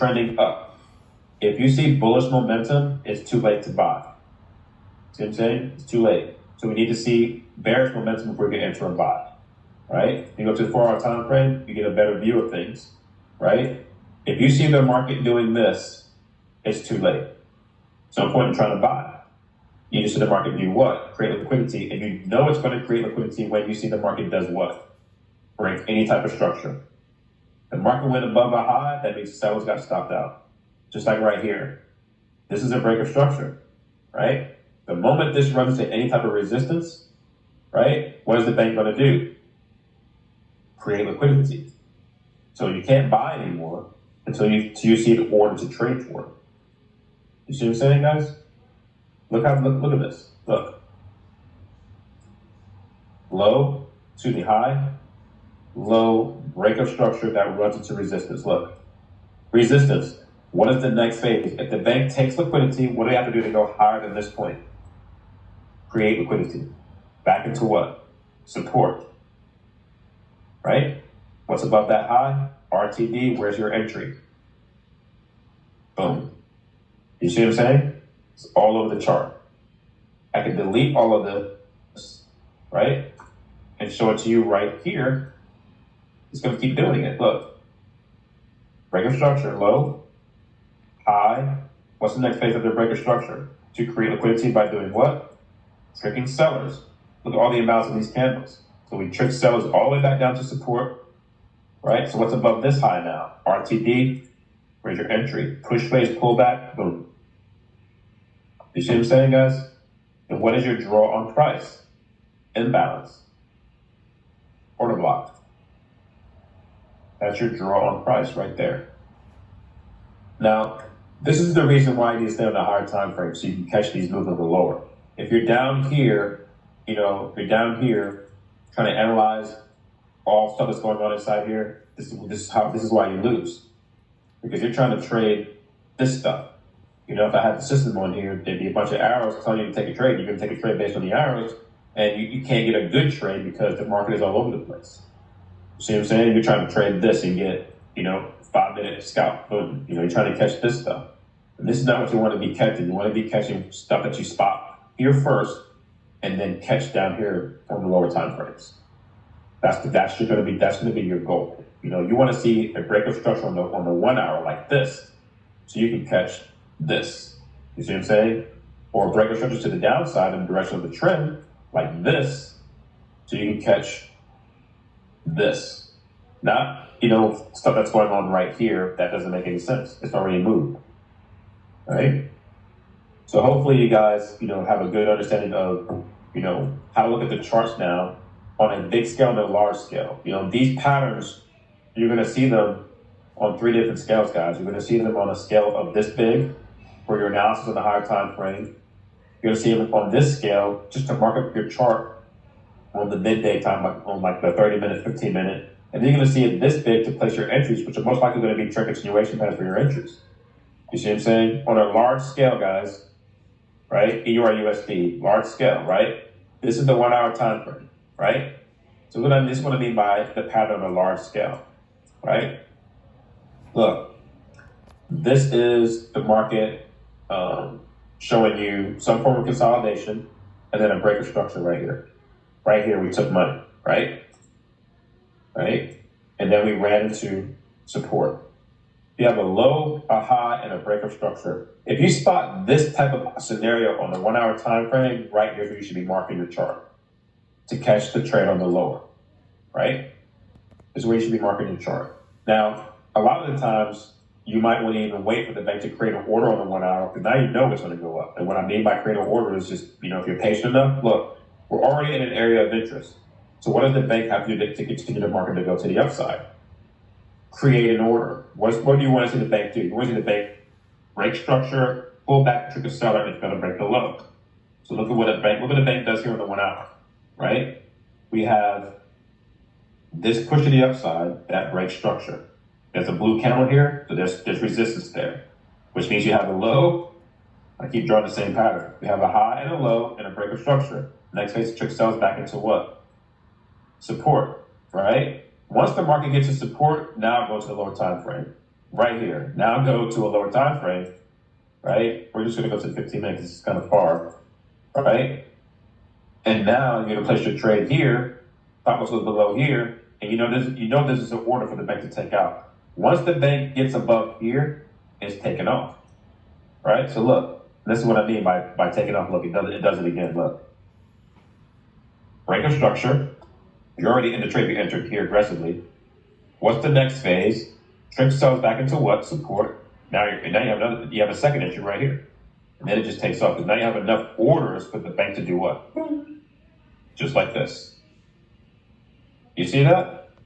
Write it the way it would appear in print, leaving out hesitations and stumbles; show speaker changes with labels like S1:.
S1: trending up. If you see bullish momentum, it's too late to buy. See what I'm saying? It's too late. So we need to see bearish momentum before we can enter and buy, right? You go to the 4-hour time frame, you get a better view of things, right? If you see the market doing this, it's too late. So no point in trying to buy. You just see the market do what? Create liquidity, and you know it's going to create liquidity when you see the market does what? Break any type of structure. The market went above a high, that means sellers got stopped out. Just like right here. This is a break of structure, right? The moment this runs into any type of resistance, right, what is the bank going to do? Create liquidity. So you can't buy anymore until you see the order to trade for it. You see what I'm saying, guys? Look at this. Look. Low, high, low, break of structure that runs into resistance. Look. Resistance. What is the next phase? If the bank takes liquidity, what do they have to do to go higher than this point? Create liquidity. Back into what? Support. Right? What's above that high? RTD, where's your entry? Boom. You see what I'm saying? It's all over the chart. I can delete all of this, right? And show it to you right here. It's going to keep doing it. Look. Break of structure, low, high. What's the next phase of the break of structure? To create liquidity by doing what? Tricking sellers. Look at all the amounts of these candles. So we trick sellers all the way back down to support, right? So what's above this high now? RTD, where's your entry? Push phase, pullback, boom. You see what I'm saying, guys? And what is your draw on price? Imbalance. Order block. That's your draw on price right there. Now, this is the reason why you need to stay on the higher time frame so you can catch these moves on the lower. If you're down here, if you're down here trying to analyze all stuff that's going on inside here, this is why you lose. Because you're trying to trade this stuff. If I had the system on here, there'd be a bunch of arrows telling you to take a trade. You're going to take a trade based on the arrows, and you can't get a good trade because the market is all over the place. You see what I'm saying? You're trying to trade this and get, 5-minute scalp. Boom. You're trying to catch this stuff. And this is not what you want to be catching. You want to be catching stuff that you spot here first and then catch down here on the lower time frames. That's going to be your goal. You want to see a break of structure on the 1 hour like this, so you can catch this. You see what I'm saying? Or a break of structure to the downside in the direction of the trend like this, so you can catch this. Not, stuff that's going on right here that doesn't make any sense. It's already moved. Right? So hopefully you guys, have a good understanding of, how to look at the charts now on a big scale and a large scale. These patterns, you're going to see them on 3 different scales, guys. You're going to see them on a scale of this big for your analysis of the higher time frame. You're going to see them on this scale just to mark up your chart on the midday time, on the 30-minute, 15-minute. And then you're going to see it this big to place your entries, which are most likely going to be trend continuation patterns for your entries. You see what I'm saying? On a large scale, guys, right? EURUSD, large scale, right? This is the 1 hour time frame, right? So this is what I mean by the pattern on a large scale, right? Look, this is the market showing you some form of consolidation and then a break of structure right here. Right here, we took money, right? Right? And then we ran into support. You have a low, a high, and a break of structure. If you spot this type of scenario on the 1 hour time frame, right here, you should be marking your chart to catch the trade on the lower, right? This is where you should be marking your chart. Now, a lot of the times, you might want to even wait for the bank to create an order on the 1 hour, because now you know it's going to go up. And what I mean by create an order is just, if you're patient enough, look, we're already in an area of interest. So what does the bank have to do to continue the market to go to the upside? Create an order. What do you want to see the bank do? You want to see the bank break structure, pull back, trick a seller, and it's going to break the low. So look at what the bank does here on the 1 hour, right? We have this push to the upside, that break structure. There's a blue candle here, so there's resistance there, which means you have a low. I keep drawing the same pattern. We have a high and a low and a break of structure. Next phase, trick sells back into what? Support, right? Once the market gets to support, now go to the lower time frame. right here. Now go to a lower time frame, right? We're just going to go to 15 minutes. It's kind of far, right? And now you're going to place your trade here. Stop loss goes below here, and this is an order for the bank to take out. Once the bank gets above here, it's taken off, right? So look, this is what I mean by taking off. Look, it does it again. Look, break of structure. You're already in the trade. You entered here aggressively. What's the next phase? Trip sells back into what? Support. Now you have a second entry right here. And then it just takes off because now you have enough orders for the bank to do what? Just like this. You see that?